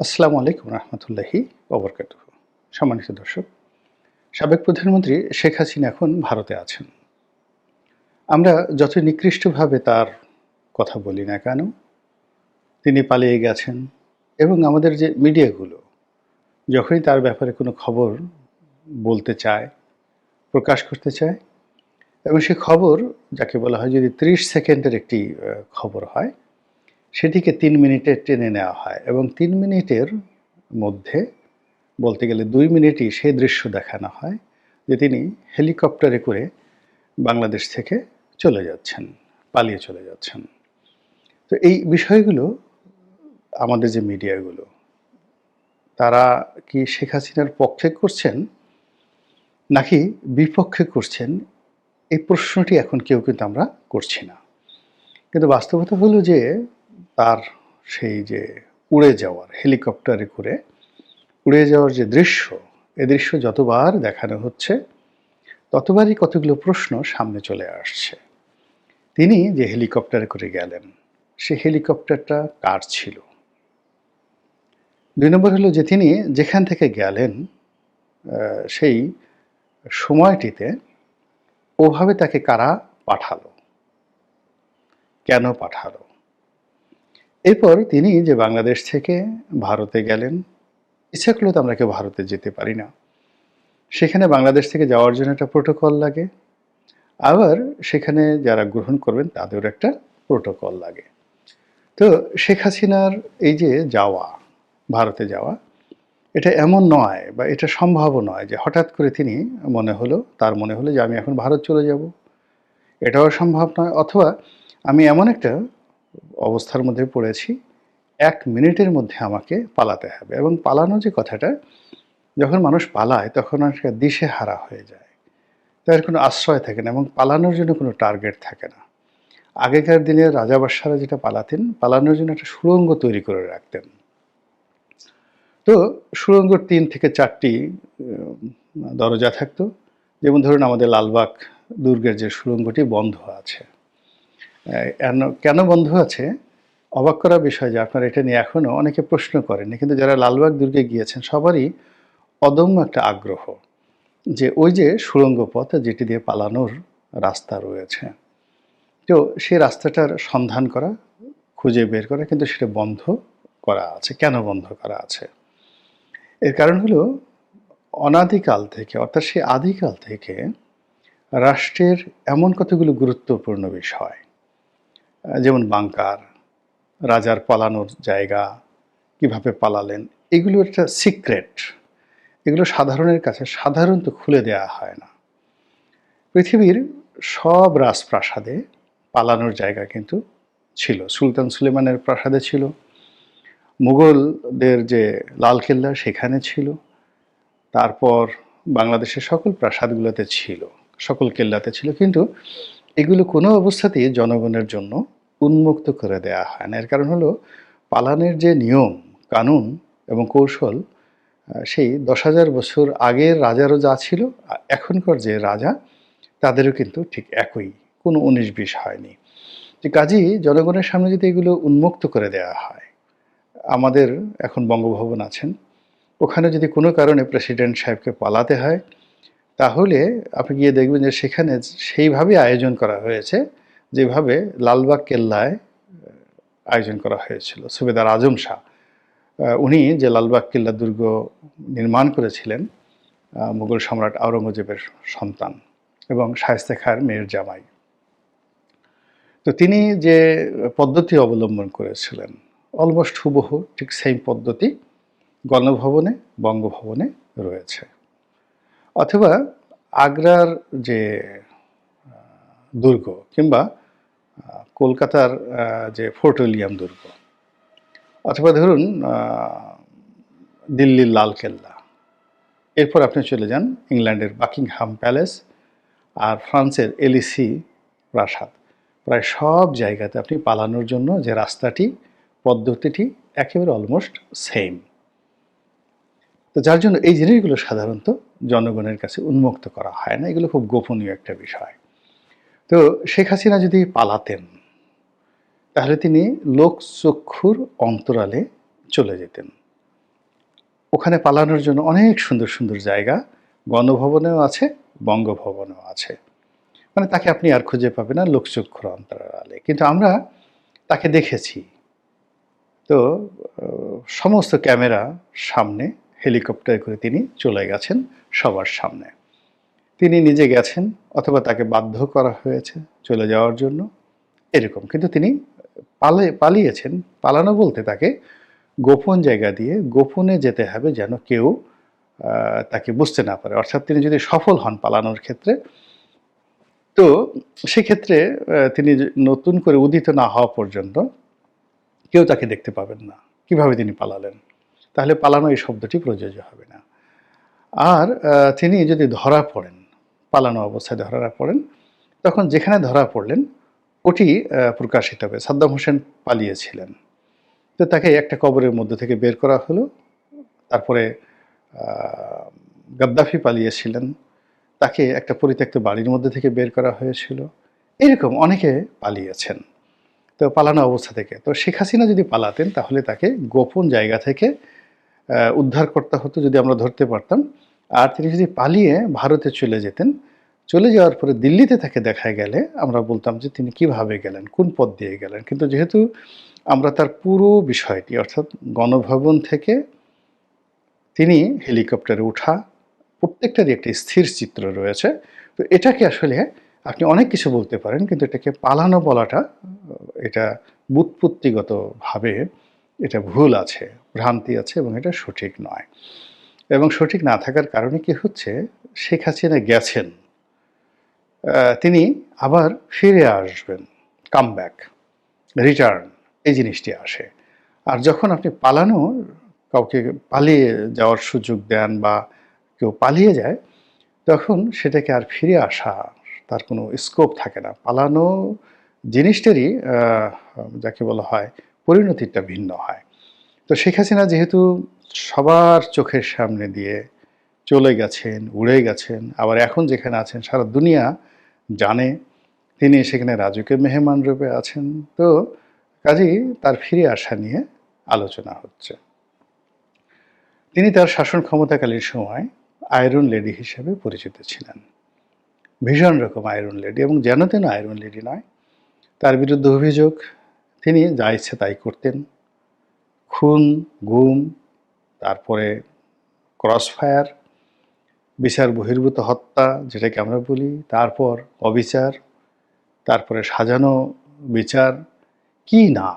আসসালামু আলাইকুম রহমতুল্লাহি ওবরকাতুহু। সম্মানিত দর্শক, সাবেক প্রধানমন্ত্রী শেখ হাসিনা এখন ভারতে আছেন। আমরা যত নিকৃষ্টভাবে তার কথা বলি না কেন, তিনি পালিয়ে গেছেন এবং আমাদের যে মিডিয়াগুলো যখনই তার ব্যাপারে কোনো খবর বলতে চায়, প্রকাশ করতে চায় এবং সে খবর যাকে বলা হয় যদি ৩০ সেকেন্ডের একটি খবর হয়, সেটিকে ৩ মিনিটে টেনে নেওয়া হয় এবং ৩ মিনিটের মধ্যে বলতে গেলে ২ মিনিটই সেই দৃশ্য দেখানো হয় যে তিনি হেলিকপ্টারে করে বাংলাদেশ থেকে চলে যাচ্ছেন, পালিয়ে চলে যাচ্ছেন। তো এই বিষয়গুলো আমাদের যে মিডিয়াগুলো, তারা কি শেখ হাসিনার পক্ষে করছেন নাকি বিপক্ষে করছেন, এই প্রশ্নটি এখন কেউ কিন্তু আমরা করছি না। কিন্তু বাস্তবতা হলো যে তার সেই যে উড়ে যাওয়ার, হেলিকপ্টারে করে উড়ে যাওয়ার যে দৃশ্য, এ দৃশ্য যতবার দেখানো হচ্ছে ততবারই কতগুলো প্রশ্ন সামনে চলে আসছে। তিনি যে হেলিকপ্টারে করে গেলেন, সে হেলিকপ্টারটা কার ছিল? ২ নম্বর হলো যে তিনি যেখান থেকে গেলেন সেই সময়টিতে ওভাবে তাকে কারা পাঠালো? কেন পাঠালো? এরপর তিনি যে বাংলাদেশ থেকে ভারতে গেলেন, ইচ্ছা করলে তো আমরা কেউ ভারতে যেতে পারি না। সেখানে বাংলাদেশ থেকে যাওয়ার জন্য একটা প্রোটোকল লাগে। আবার সেখানে যারা গ্রহণ করবেন তাদেরও একটা প্রোটোকল লাগে। তো শেখ হাসিনার এই যে যাওয়া, ভারতে যাওয়া, এটা এমন নয় বা এটা সম্ভবও নয় যে হঠাৎ করে তিনি তার মনে হলো যে আমি এখন ভারত চলে যাব। এটাও সম্ভব নয়, অথবা আমি এমন একটা অবস্থার মধ্যে পড়েছি, ১ মিনিটের মধ্যে আমাকে পালাতে হবে এবং পালানো যে কথাটা, যখন মানুষ পালায় তখন অনেকটা দিশেহারা হয়ে যায়। তার কোনো আশ্রয় থাকে না এবং পালানোর জন্য কোনো টার্গেট থাকে না। আগেকার দিনের রাজা বাদশাহরা যেটা পালাতেন, পালানোর জন্য একটা সুড়ঙ্গ তৈরি করে রাখতেন। তো সুড়ঙ্গর ৩ থেকে ৪টি দরজা থাকতো। যেমন ধরুন আমাদের লালবাগ দুর্গের যে সুড়ঙ্গটি বন্ধ আছে। কেন বন্ধ আছে? অবাক করা বিষয় যে আপনারা এটা নিয়ে এখনো অনেকে প্রশ্ন করেননি। কিন্তু যারা লালবাগ দুর্গে গিয়েছেন সবারই অদম্য একটা আগ্রহ যে ওই যে সুড়ঙ্গ পথ যেটি দিয়ে পালানোর রাস্তা রয়েছে। তো সেই রাস্তাটার সন্ধান করা, খুঁজে বের করা, কিন্তু সেটা বন্ধ করা আছে। কেন বন্ধ করা আছে? এর কারণ হলো অনাদিকাল থেকে, অর্থাৎ সেই আদিকাল থেকে রাষ্ট্রের এমন কতগুলো গুরুত্বপূর্ণ বিষয়, যেমন বাংকার, রাজার পালানোর জায়গা, কিভাবে পালালেন, এগুলো একটা সিক্রেট। এগুলো সাধারণের কাছে সাধারণত খুলে দেওয়া হয় না। পৃথিবীর সব রাজপ্রাসাদে পালানোর জায়গা কিন্তু ছিল। সুলতান সুলেমানের প্রাসাদে ছিল, মুঘলদের যে লালকেল্লা সেখানে ছিল, তারপর বাংলাদেশের সকল প্রাসাদগুলোতে ছিল, সকল কেল্লাতে ছিল। কিন্তু এগুলো কোনো অবস্থাতেই জনগণের জন্য উন্মুক্ত করে দেয়া হয় না। এর কারণ হলো পালানের যে নিয়ম, কানুন এবং কৌশল, সেই ১০,০০০ বছর আগের রাজারও যা ছিল, এখনকার যে রাজা তাদেরও কিন্তু ঠিক একই, কোনো ১৯-২০ হয়নি। যে কাজেই জনগণের সামনে যদি এগুলো উন্মুক্ত করে দেয়া হয়, আমাদের এখন বঙ্গভবন আছেন, ওখানে যদি কোনো কারণে প্রেসিডেন্ট সাহেবকে পালাতে হয়, তাহলে আপনি গিয়ে দেখবেন যে সেখানে সেইভাবেই আয়োজন করা হয়েছে যেভাবে লালবাগ কেল্লায় আয়োজন করা হয়েছিল। সুবেদার আজম শাহ, উনি যে লালবাগ কেল্লা দুর্গ নির্মাণ করেছিলেন, মুঘল সম্রাট আওরঙ্গজেবের সন্তান এবং শায়েস্তা খাঁর মেয়ের জামাই। তো তিনি যে পদ্ধতি অবলম্বন করেছিলেন, অলমোস্ট হুবহু ঠিক সেম পদ্ধতি গণভবনে, বঙ্গভবনে রয়েছে। অথবা আগ্রার যে দুর্গ, কিংবা কলকাতার যে ফোর্ট উইলিয়াম দুর্গ, অথবা ধরুন দিল্লির লালকেল্লা, এরপর আপনি চলে যান ইংল্যান্ডের বাকিংহাম প্যালেস আর ফ্রান্সের এলিসি প্রাসাদ। প্রায় সব জায়গাতে আপনি পালানোর জন্য যে রাস্তাটি, পদ্ধতিটি একেবারে অলমোস্ট সেম। তো যার জন্য এই জিনিসগুলো সাধারণত জনগণের কাছে উন্মুক্ত করা হয় না। এগুলো খুব গোপনীয় একটা বিষয়। তো শেখ হাসিনা যদি পালাতেন, তাহলে তিনি লোকচক্ষুর অন্তরালে চলে যেতেন। ওখানে পালানোর জন্য অনেক সুন্দর সুন্দর জায়গা গণভবনেও আছে, বঙ্গভবনেও আছে। মানে তাকে আপনি আর খুঁজে পাবেন না লোকচক্ষুর অন্তরালে। কিন্তু আমরা তাকে দেখেছি। তো সমস্ত ক্যামেরা সামনে হেলিকপ্টারে করে তিনি চলে গেছেন সবার সামনে। তিনি নিজে গেছেন অথবা তাকে বাধ্য করা হয়েছে চলে যাওয়ার জন্য, এরকম। কিন্তু তিনি পালিয়েছেন। পালানো বলতে তাকে গোপন জায়গা দিয়ে গোপনে যেতে হবে যেন কেউ তাকে বুঝতে না পারে। অর্থাৎ তিনি যদি সফল হন পালানোর ক্ষেত্রে, তো সেক্ষেত্রে তিনি নতুন করে উদিত না হওয়া পর্যন্ত কেউ তাকে দেখতে পাবেন না। কিভাবে তিনি পালালেন? তাহলে পালানো এই শব্দটি প্রযোজ্য হবে না। আর তিনি যদি ধরা পড়েন, পালানো অবস্থায় ধরা পড়েন, তখন যেখানে ধরা পড়লেন ওটি প্রকাশিত হবে। সাদ্দাম হোসেন পালিয়েছিলেন। তো তাকে একটা কবরের মধ্য থেকে বের করা হলো। তারপরে আ গাদ্দাফি পালিয়েছিলেন। তাকে একটা পরিত্যক্ত বাড়ির মধ্যে থেকে বের করা হয়েছিল। এরকম অনেকে পালিয়েছেন। তো পালানো অবস্থা থেকে। তো শেখ হাসিনা যদি পালাতেন তাহলে তাকে গোপন জায়গা থেকে উদ্ধার করতে হতো যদি আমরা ধরতে পারতাম। আর তিনি যদি পালিয়ে ভারতে চলে যেতেন, চলে যাওয়ার পরে দিল্লিতে তাকে দেখা গেলে আমরা বলতাম যে তিনি কিভাবে গেলেন, কোন পথ দিয়ে গেলেন। কিন্তু যেহেতু আমরা তার পুরো বিষয়টি অর্থাৎ গণভবন থেকে তিনি হেলিকপ্টারে ওঠা প্রত্যেকটারই একটি স্থির চিত্র রয়েছে। তো এটাকে আসলে আপনি অনেক কিছু বলতে পারেন কিন্তু এটাকে পালানো বলাটা এটা ব্যুৎপত্তিগতভাবে এটা ভুল আছে, ভ্রান্তি আছে এবং এটা সঠিক নয়। এবং সঠিক না থাকার কারণে কি হচ্ছে, শেখ হাসিনা গেছেন। তিনি আবার ফিরে আসবেন। কাম ব্যাক, রিটার্ন এই জিনিসটি আসে। আর যখন আপনি কাউকে পালিয়ে যাওয়ার সুযোগ দেন বা কেউ পালিয়ে যায়, তখন সেটাকে আর ফিরে আসা তার কোনো স্কোপ থাকে না। পালানো জিনিসটারই যাকে বলা হয় পরিণতিটা ভিন্ন হয়। তো শেখ হাসিনা যেহেতু সবার চোখের সামনে দিয়ে চলে গেছেন, উড়ে গেছেন, আবার এখন যেখানে আছেন সারা দুনিয়া জানে তিনি সেখানে রাজকীয় মেহমান রূপে আছেন। তো কাজেই তার ফিরে আসা নিয়ে আলোচনা হচ্ছে। তিনি তার শাসন ক্ষমতাকালীন সময় আয়রন লেডি হিসেবে পরিচিত ছিলেন। ভীষণ রকম আয়রন লেডি এবং যেন তেন আয়রন লেডি নয়। তার বিরুদ্ধে অভিযোগ তিনি যা ইচ্ছে তাই করতেন। খুন, গুম, তারপরে ক্রস ফায়ার, বিচার বহির্ভূত হত্যা যেটাকে আমরা বলি, তারপর অবিচার, তারপরে সাজানো বিচার, কি না!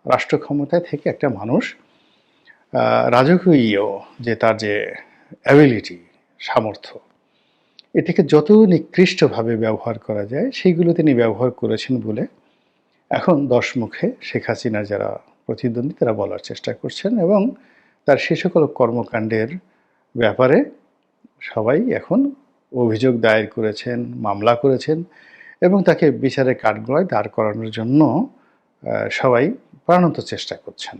রাষ্ট্র ক্ষমতায় থেকে একটা মানুষ রাজকীয় যে তার যে অ্যাবিলিটি, সামর্থ্য, এটাকে যত নিকৃষ্টভাবে ব্যবহার করা যায় সেইগুলো তিনি ব্যবহার করেছেন বলে এখন দশমুখে শেখ হাসিনা যারা প্রতিদ্বন্দ্বী তারা বলার চেষ্টা করছেন এবং তার সে সকল কর্মকাণ্ডের ব্যাপারে সবাই এখন অভিযোগ দায়ের করেছেন, মামলা করেছেন এবং তাকে বিচারের কাঠগড়ায় দাঁড় করানোর জন্য সবাই প্রাণান্ত চেষ্টা করছেন।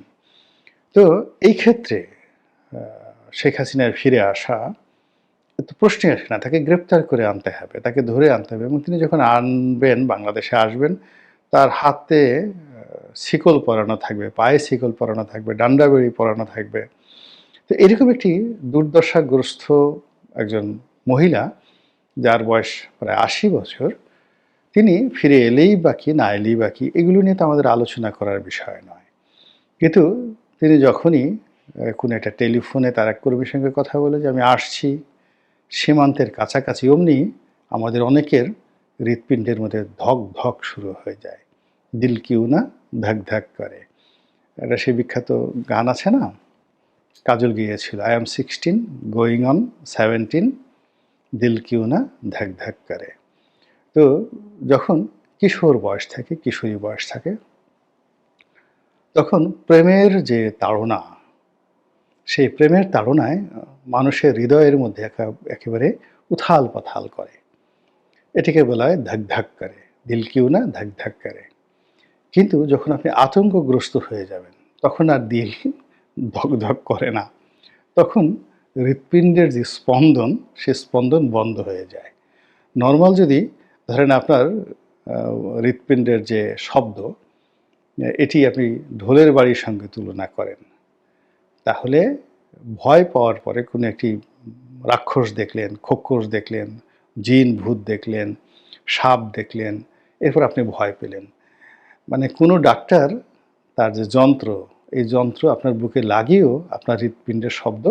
তো এই ক্ষেত্রে শেখ হাসিনার ফিরে আসা তো প্রশ্নই আসে না। তাকে গ্রেপ্তার করে আনতে হবে, তাকে ধরে আনতে হবে এবং তিনি যখন আনবেন, বাংলাদেশে আসবেন, তার হাতে শিকল পরানো থাকবে, পায়ে শিকল পরানো থাকবে, ডান্ডা বেড়ি পরানো থাকবে। তো এরকম একটি দুর্দশাগ্রস্ত একজন মহিলা, যার বয়স প্রায় ৮০ বছর, তিনি ফিরে এলেই বা কি, না এলেই বা কি, এগুলো নিয়ে তো আমাদের আলোচনা করার বিষয় নয়। কিন্তু তিনি যখনই কোনো একটা টেলিফোনে তার এক কর্মীর সঙ্গে কথা বলে যে আমি আসছি সীমান্তের কাছাকাছি, অমনি আমাদের অনেকের হৃৎপিণ্ডের মধ্যে ধক ধক শুরু হয়ে যায়। দিল কিউ না ধাক ধাক করে। একটা সেই বিখ্যাত গান আছে না, কাজল গিয়েছিল, আই এম 16 গোয়িং অন 17 দিল কিউ না ধাক ধাক করে। তো যখন কিশোর বয়স থাকে, কিশোরী বয়স থাকে, তখন প্রেমের যে তাড়না, সেই প্রেমের তাড়নায় মানুষের হৃদয়ের মধ্যে একেবারে উথাল পাথাল করে। এটিকে বলা হয় ধাক ধাক করে, দিল কিউ না ধাক ধাক করে। কিন্তু যখন আপনি আতঙ্কগ্রস্ত হয়ে যাবেন তখন আর দিল ধক ধক করে না, তখন হৃৎপিণ্ডের যে স্পন্দন, সে স্পন্দন বন্ধ হয়ে যায়। নর্মাল যদি ধরেন আপনার হৃৎপিণ্ডের যে শব্দ, এটি আপনি ঢোলের বাড়ির সঙ্গে তুলনা করেন, তাহলে ভয় পাওয়ার পরে কোনো একটি রাক্ষস দেখলেন, খোক্কস দেখলেন, জিন ভূত দেখলেন, সাপ দেখলেন, এরপর আপনি ভয় পেলেন। মানে কোনো ডাক্তার তার যে যন্ত্র, এই যন্ত্র আপনার বুকে লাগিয়েও আপনার হৃৎপিণ্ডের শব্দ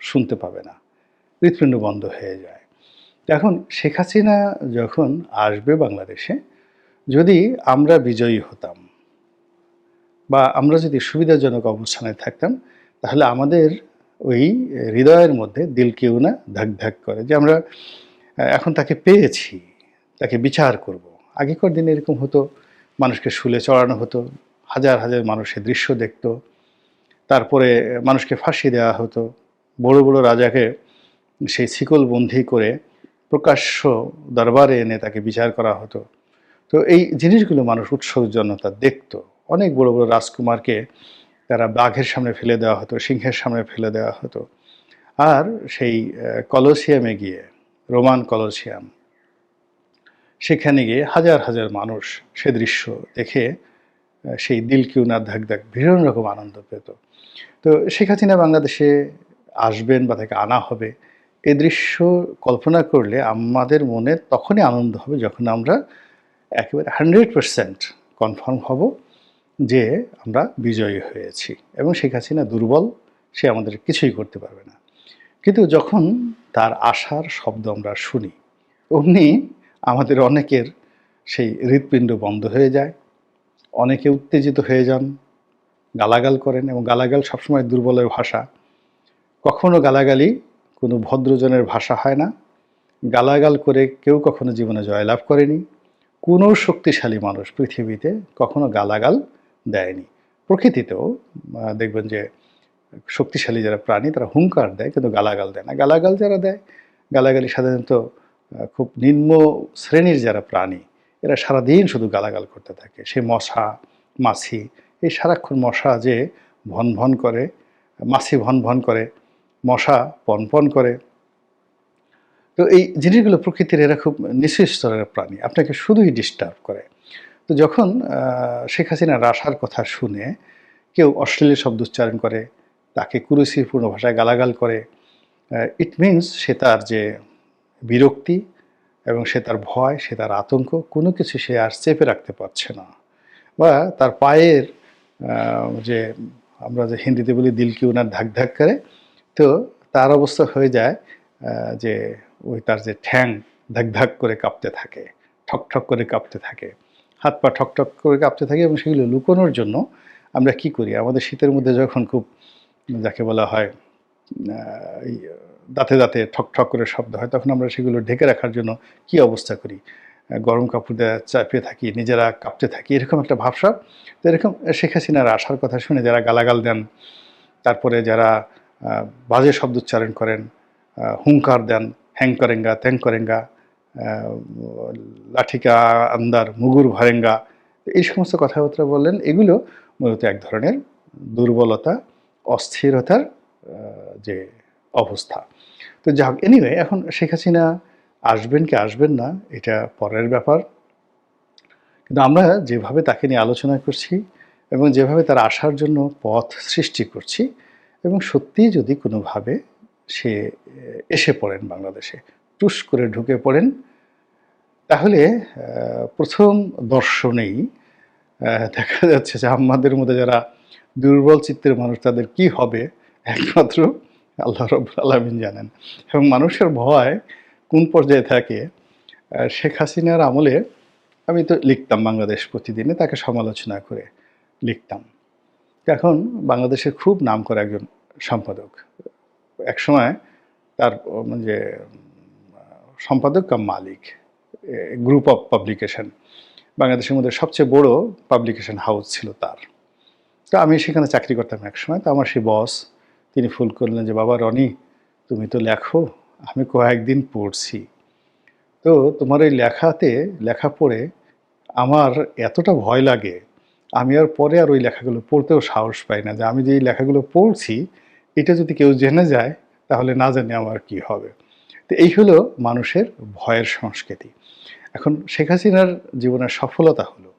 শুনতে পাবে না। হৃৎপিণ্ড বন্ধ হয়ে যায়। এখন শেখ হাসিনা যখন আসবে বাংলাদেশে, যদি আমরা বিজয়ী হতাম বা আমরা যদি সুবিধাজনক অবস্থানে থাকতাম, তাহলে আমাদের ওই হৃদয়ের মধ্যে দিল কেউ না ধাক ধাক করে যে আমরা এখন তাকে পেয়েছি, তাকে বিচার করব। আগেকার দিনে এরকম হতো, মানুষকে শুলে চড়ানো হতো, হাজার হাজার মানুষের দৃশ্য দেখতো, তারপরে মানুষকে ফাঁসি দেওয়া হতো, বড় বড় রাজাকে সেই শিকলবন্দি করে প্রকাশ্য দরবারে এনে তাকে বিচার করা হতো। তো এই জিনিসগুলো মানুষ উৎসুকজনতা দেখতো। অনেক বড় বড় রাজকুমারকে তারা বাঘের সামনে ফেলে দেওয়া হতো, সিংহের সামনে ফেলে দেওয়া হতো। আর সেই কলোসিয়ামে গিয়ে, রোমান কলোসিয়াম, সেখানে গিয়ে হাজার হাজার মানুষ সে দৃশ্য দেখে সেই দিল কিউ না ধাক ধাক ভীষণ রকম আনন্দ পেত। তো শেখ হাসিনা বাংলাদেশে আসবেন বা তাকে আনা হবে, এ দৃশ্য কল্পনা করলে আমাদের মনে তখনই আনন্দ হবে যখন আমরা একেবারে 100% কনফার্ম হব যে আমরা বিজয়ী হয়েছি এবং শেখ হাসিনা দুর্বল, সে আমাদের কিছুই করতে পারবে না। কিন্তু যখন তার আসার শব্দ আমরা শুনি, অমনি আমাদের অনেকের সেই হৃৎপিণ্ড বন্ধ হয়ে যায়, অনেকে উত্তেজিত হয়ে যান, গালাগাল করেন, এবং গালাগাল সবসময় দুর্বলের ভাষা। কখনো গালাগালি কোনো ভদ্রজনের ভাষা হয় না। গালাগাল করে কেউ কখনো জীবনে জয়লাভ করেনি। কোনো শক্তিশালী মানুষ পৃথিবীতে কখনো গালাগাল দেয়নি। প্রকৃতিতেও দেখবেন যে শক্তিশালী যারা প্রাণী তারা হুঙ্কার দেয়, কিন্তু গালাগাল দেয় না। গালাগাল যারা দেয়, গালাগালি সাধারণত খুব নিম্ন শ্রেণীর যারা প্রাণী, এরা সারাদিন শুধু গালাগাল করতে থাকে। সে মশা, মাছি, এই সারাক্ষণ মশা যে ভন ভন করে, মাছি ভন ভন করে, মশা পন পন করে। তো এই জিনিসগুলো প্রকৃতির, এরা খুব নিচু স্তরের প্রাণী, আপনাকে শুধুই ডিস্টার্ব করে। তো যখন শেখ হাসিনার আসার কথা শুনে কেউ অশ্লীল শব্দ উচ্চারণ করে, তাকে কুরুচিপূর্ণ ভাষায় গালাগাল করে, ইট মিনস সে তার যে বিরক্তি এবং সে তার ভয়, সে তার আতঙ্ক, কোনো কিছু সে আর চেপে রাখতে পারছে না। বা তার পায়ের যে আমরা যে হিন্দিতে বলি দিল কি ওনার ধাক ধাক করে, তো তার অবস্থা হয়ে যায় যে ওই তার যে ঠ্যাং ধাক ধাক করে কাঁপতে থাকে, ঠক ঠক করে কাঁপতে থাকে, হাত পা ঠক ঠক করে কাঁপতে থাকে। এবং সেগুলো লুকোনোর জন্য আমরা কি করি, আমাদের শীতের মধ্যে যখন খুব, যাকে বলা হয় এই দাঁতে দাঁতে ঠক ঠক করে শব্দ হয়, তখন আমরা সেগুলো ঢেকে রাখার জন্য কি অবস্থা করি, গরম কাপড় দেওয়া চাপিয়ে থাকি, নিজেরা কাঁপতে থাকি, এরকম একটা ভাবসাব। তো এরকম শেখ হাসিনার আসার কথা শুনে যারা গালাগাল দেন, তারপরে যারা বাজে শব্দ উচ্চারণ করেন, হুঙ্কার দেন, হ্যাং করেঙ্গা ত্যাং করেঙ্গা, লাঠিকা আন্দার মুগুর ভরেঙ্গা, এই সমস্ত কথাবার্তা বললেন, এগুলো মূলত এক ধরনের দুর্বলতা, অস্থিরতার যে অবস্থা। তো যাক, এনিওয়ে, এখন শেখ হাসিনা আসবেন কি আসবেন না এটা পরের ব্যাপার। কিন্তু আমরা যেভাবে তাকে নিয়ে আলোচনা করছি এবং যেভাবে তার আসার জন্য পথ সৃষ্টি করছি, এবং সত্যিই যদি কোনোভাবে সে এসে পড়েন বাংলাদেশে, টুস করে ঢুকে পড়েন, তাহলে প্রথম দর্শনেই দেখা যাচ্ছে যে আমাদের মধ্যে যারা দুর্বল চিত্তের মানুষ, তাদের কি হবে একমাত্র আল্লাহ রাব্বুল আলামিন জানেন। এবং মানুষের ভয় কোন পর্যায়ে থাকে, শেখ হাসিনার আমলে আমি তো লিখতাম বাংলাদেশ প্রতিদিনে, তাকে সমালোচনা করে লিখতাম। এখন বাংলাদেশের খুব নামকরা একজন সম্পাদক, একসময় তার যে সম্পাদক কাম মালিক, গ্রুপ অফ পাবলিকেশন, বাংলাদেশের মধ্যে সবচেয়ে বড় পাবলিকেশন হাউস ছিল তার। তো আমি সেখানে চাকরি করতাম একসময়। তো আমার সেই বস, তিনি ফোন করলেন যে, বাবা রনি, তুমি তো লেখো, আমি কয়েকদিন পড়ছি, তো তোমার এই লেখা পড়ে আমার এতটা ভয় লাগে, আমি আর পরে আর ওই লেখাগুলো পড়তেও সাহস পাই না, যে আমি যে এই লেখাগুলো পড়ছি এটা যদি কেউ জেনে যায় তাহলে না জানি আমার কি হবে। তো এই হলো মানুষের ভয়ের সংস্কৃতি। এখন শেখ হাসিনার জীবনের সফলতা হলো,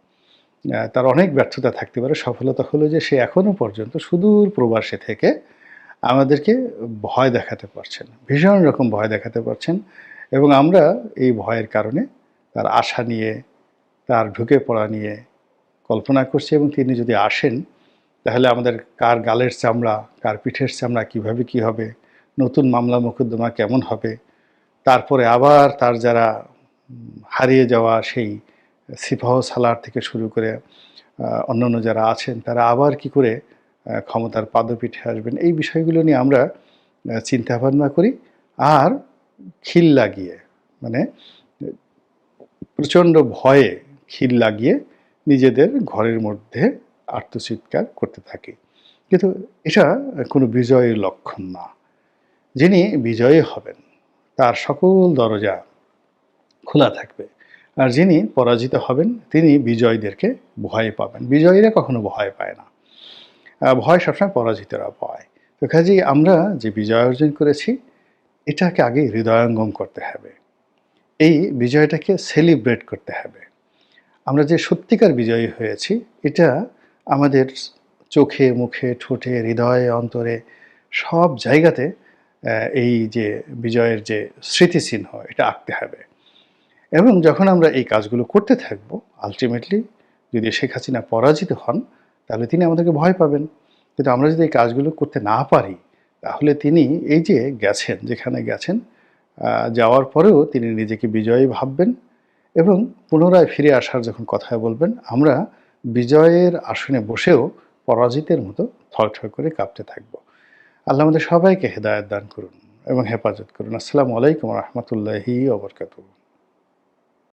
তার অনেক ব্যর্থতা থাকতে পারে, সফলতা হলো যে সে এখনো পর্যন্ত সুদূর প্রবাসে থেকে আমাদেরকে ভয় দেখাতে পারছেন, ভীষণ রকম ভয় দেখাতে পারছেন এবং আমরা এই ভয়ের কারণে তার আশা নিয়ে, তার ঢুকে পড়া নিয়ে কল্পনা করছি এবং তিনি যদি আসেন তাহলে আমাদের কার গালের চামড়া, কার পিঠের চামড়া কীভাবে কী হবে, নতুন মামলা মোকদ্দমা কেমন হবে, তারপরে আবার তার যারা হারিয়ে যাওয়া সেই সিপাহ সালার থেকে শুরু করে অন্যান্য যারা আছেন তারা আবার কি করে ক্ষমতার পাদপীঠে আসবেন, এই বিষয়গুলো নিয়ে আমরা চিন্তাভাবনা করি। আর খিল লাগিয়ে মানে প্রচণ্ড ভয়ে খিল লাগিয়ে নিজেদের ঘরের মধ্যে আর্তচিৎকার করতে থাকি। কিন্তু এটা কোনো বিজয়ের লক্ষণ না। যিনি বিজয়ী হবেন তার সকল দরজা খোলা থাকবে, আর যিনি পরাজিত হবেন তিনি বিজয়ীদেরকে ভয় পাবেন। বিজয়ীরা কখনো ভয় পায় না, ভয় সবসময় পরাজিতরা পায়। তো কাজেই আমরা যে বিজয় অর্জন করেছি এটাকে আগে হৃদয়ঙ্গম করতে হবে, এই বিজয়টাকে সেলিব্রেট করতে হবে। আমরা যে সত্যিকার বিজয়ী হয়েছি এটা আমাদের চোখে, মুখে, ঠোঁটে, হৃদয়ে, অন্তরে সব জায়গাতে এই যে বিজয়ের যে স্মৃতিচিহ্ন এটা আঁকতে হবে। এবং যখন আমরা এই কাজগুলো করতে থাকব, আলটিমেটলি যদি শেখ হাসিনা পরাজিত হন তাহলে তিনি আমাদেরকে ভয় পাবেন। কিন্তু আমরা যদি এই কাজগুলো করতে না পারি তাহলে তিনি এই যে গেছেন, যেখানে গেছেন যাওয়ার পরেও তিনি নিজেকে বিজয়ী ভাববেন এবং পুনরায় ফিরে আসার যখন কথা বলবেন আমরা বিজয়ের আসনে বসেও পরাজিতের মতো থরথর করে কাঁপতে থাকব। আল্লাহ আমাদের সবাইকে হেদায়েত দান করুন এবং হেফাজত করুন। আসসালামু আলাইকুম ওয়া রাহমাতুল্লাহি ওয়া বারাকাতুহু।